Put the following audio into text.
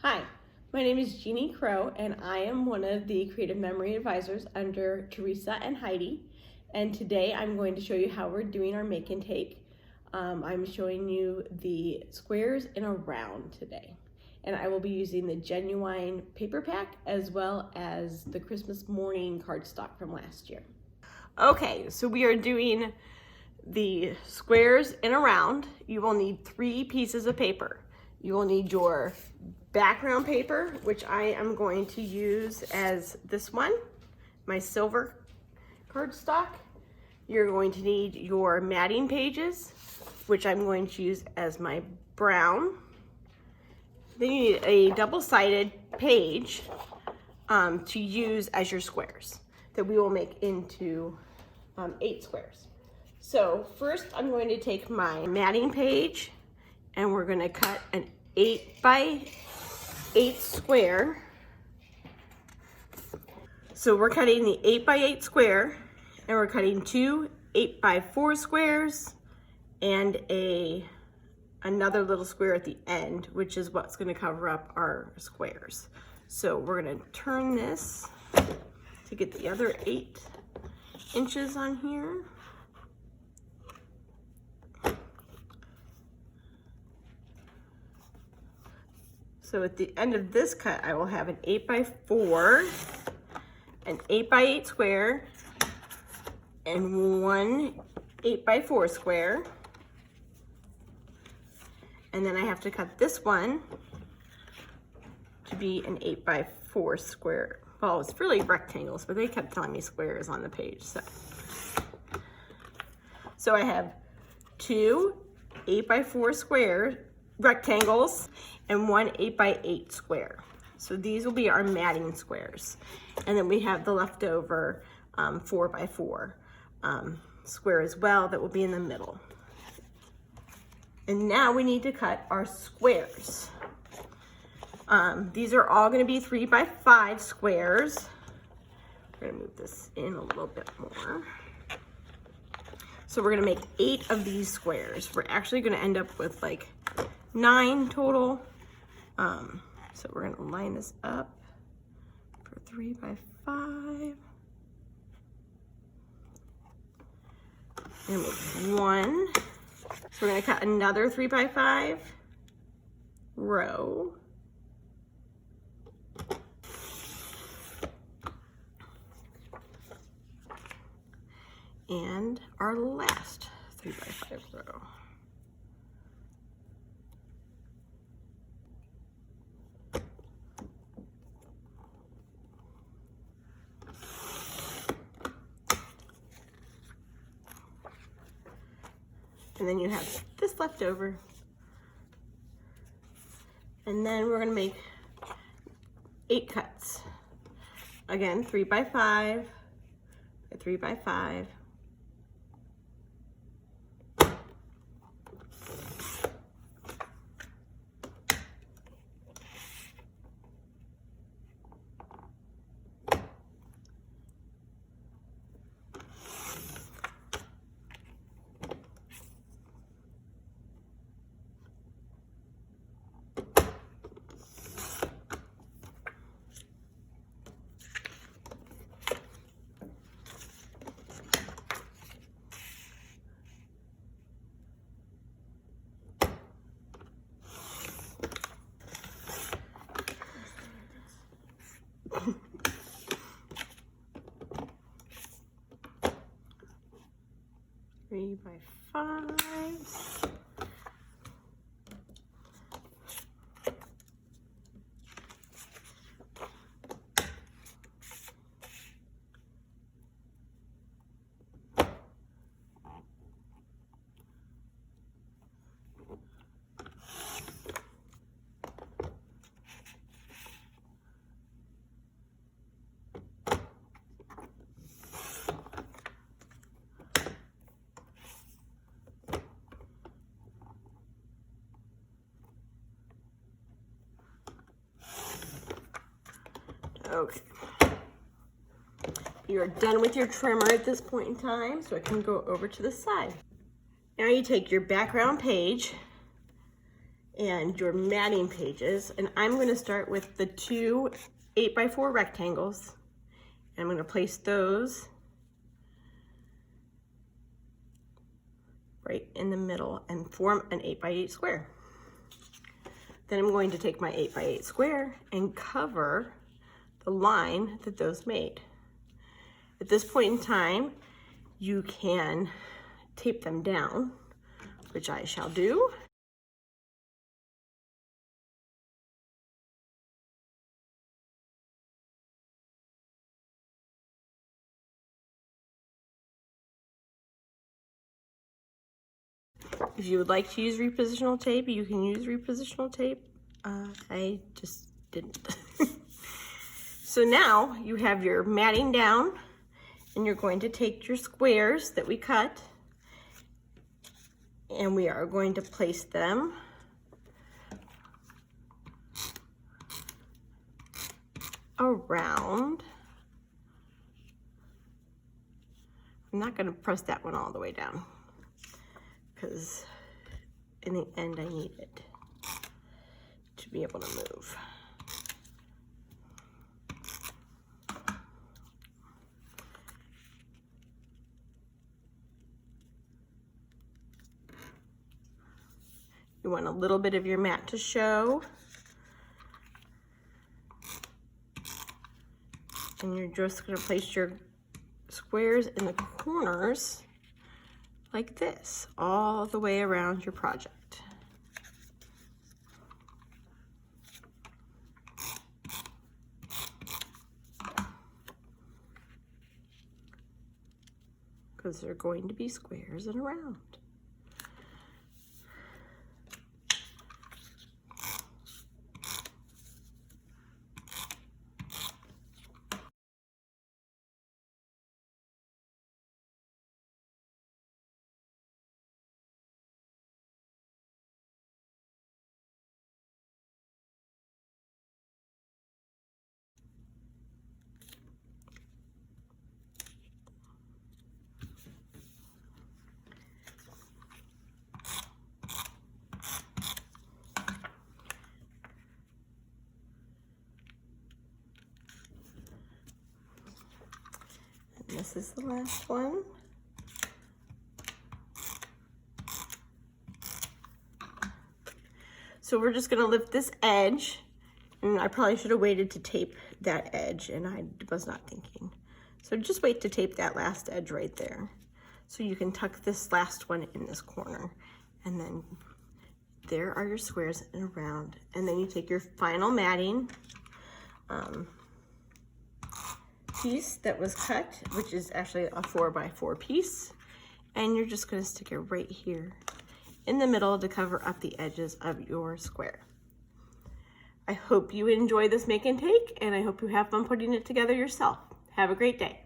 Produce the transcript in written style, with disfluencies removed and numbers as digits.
Hi, my name is Jeanne Crowe, and I am one of the creative memory advisors under Teresa and Heidi. And today I'm going to show you how we're doing our make and take. I'm showing you the squares in a round today. And I will be using the genuine paper pack as well as the Christmas morning cardstock from last year. Okay, so we are doing the squares in a round. You will need 3 pieces of paper. You will need your background paper, which I am going to use as this one, my silver cardstock. You're going to need your matting pages, which I'm going to use as my brown. Then you need a double-sided page to use as your squares that we will make into 8 squares. So first I'm going to take my matting page and we're going to cut an 8 by 8 square. So we're cutting the 8 by 8 square, and we're cutting 2 8 by 4 squares and another little square at the end, which is what's going to cover up our squares. So we're going to turn this to get the other 8 inches on here. So at the end of this cut, I will have an 8 by 4, an 8 by 8 square, and 1 8 by 4 square. And then I have to cut this one to be an 8 by 4 square. Well, it's really rectangles, but they kept telling me squares on the page. So I have 2 8 by 4 square rectangles and 1 8 by 8 square. So these will be our matting squares. And then we have the leftover 4 by 4 square as well that will be in the middle. And now we need to cut our squares. These are all going to be 3 by 5 squares. We're going to move this in a little bit more. So we're going to make 8 of these squares. We're actually going to end up with like 9 total. So we're going to line this up for 3 by 5. And make 1. So we're going to cut another 3 by 5 row. And our last 3 by 5 row. And then you have this left over. And then we're going to make 8 cuts. Again, 3 by 5, 3 by 5. Three by 5. Okay. You're done with your trimmer at this point in time, so it can go over to the side. Now you take your background page and your matting pages. And I'm going to start with the two 8x4 rectangles. And I'm going to place those right in the middle and form an 8x8 square. Then I'm going to take my 8x8 square and cover the line that those made. At this point in time, you can tape them down, which I shall do. If you would like to use repositional tape, you can use repositional tape. I just didn't. So now you have your matting down, and you're going to take your squares that we cut, and we are going to place them around. I'm not going to press that one all the way down, because in the end I need it to be able to move. You want a little bit of your mat to show. And you're just going to place your squares in the corners like this, all the way around your project. Because they're going to be squares and around. This is the last one. So we're just gonna lift this edge, and I probably should have waited to tape that edge, and I was not thinking. So just wait to tape that last edge right there. So you can tuck this last one in this corner, and then there are your squares and around. And then you take your final matting piece that was cut, which is actually a 4x4 piece, and you're just going to stick it right here in the middle to cover up the edges of your square. I hope you enjoy this make and take, and I hope you have fun putting it together yourself. Have a great day.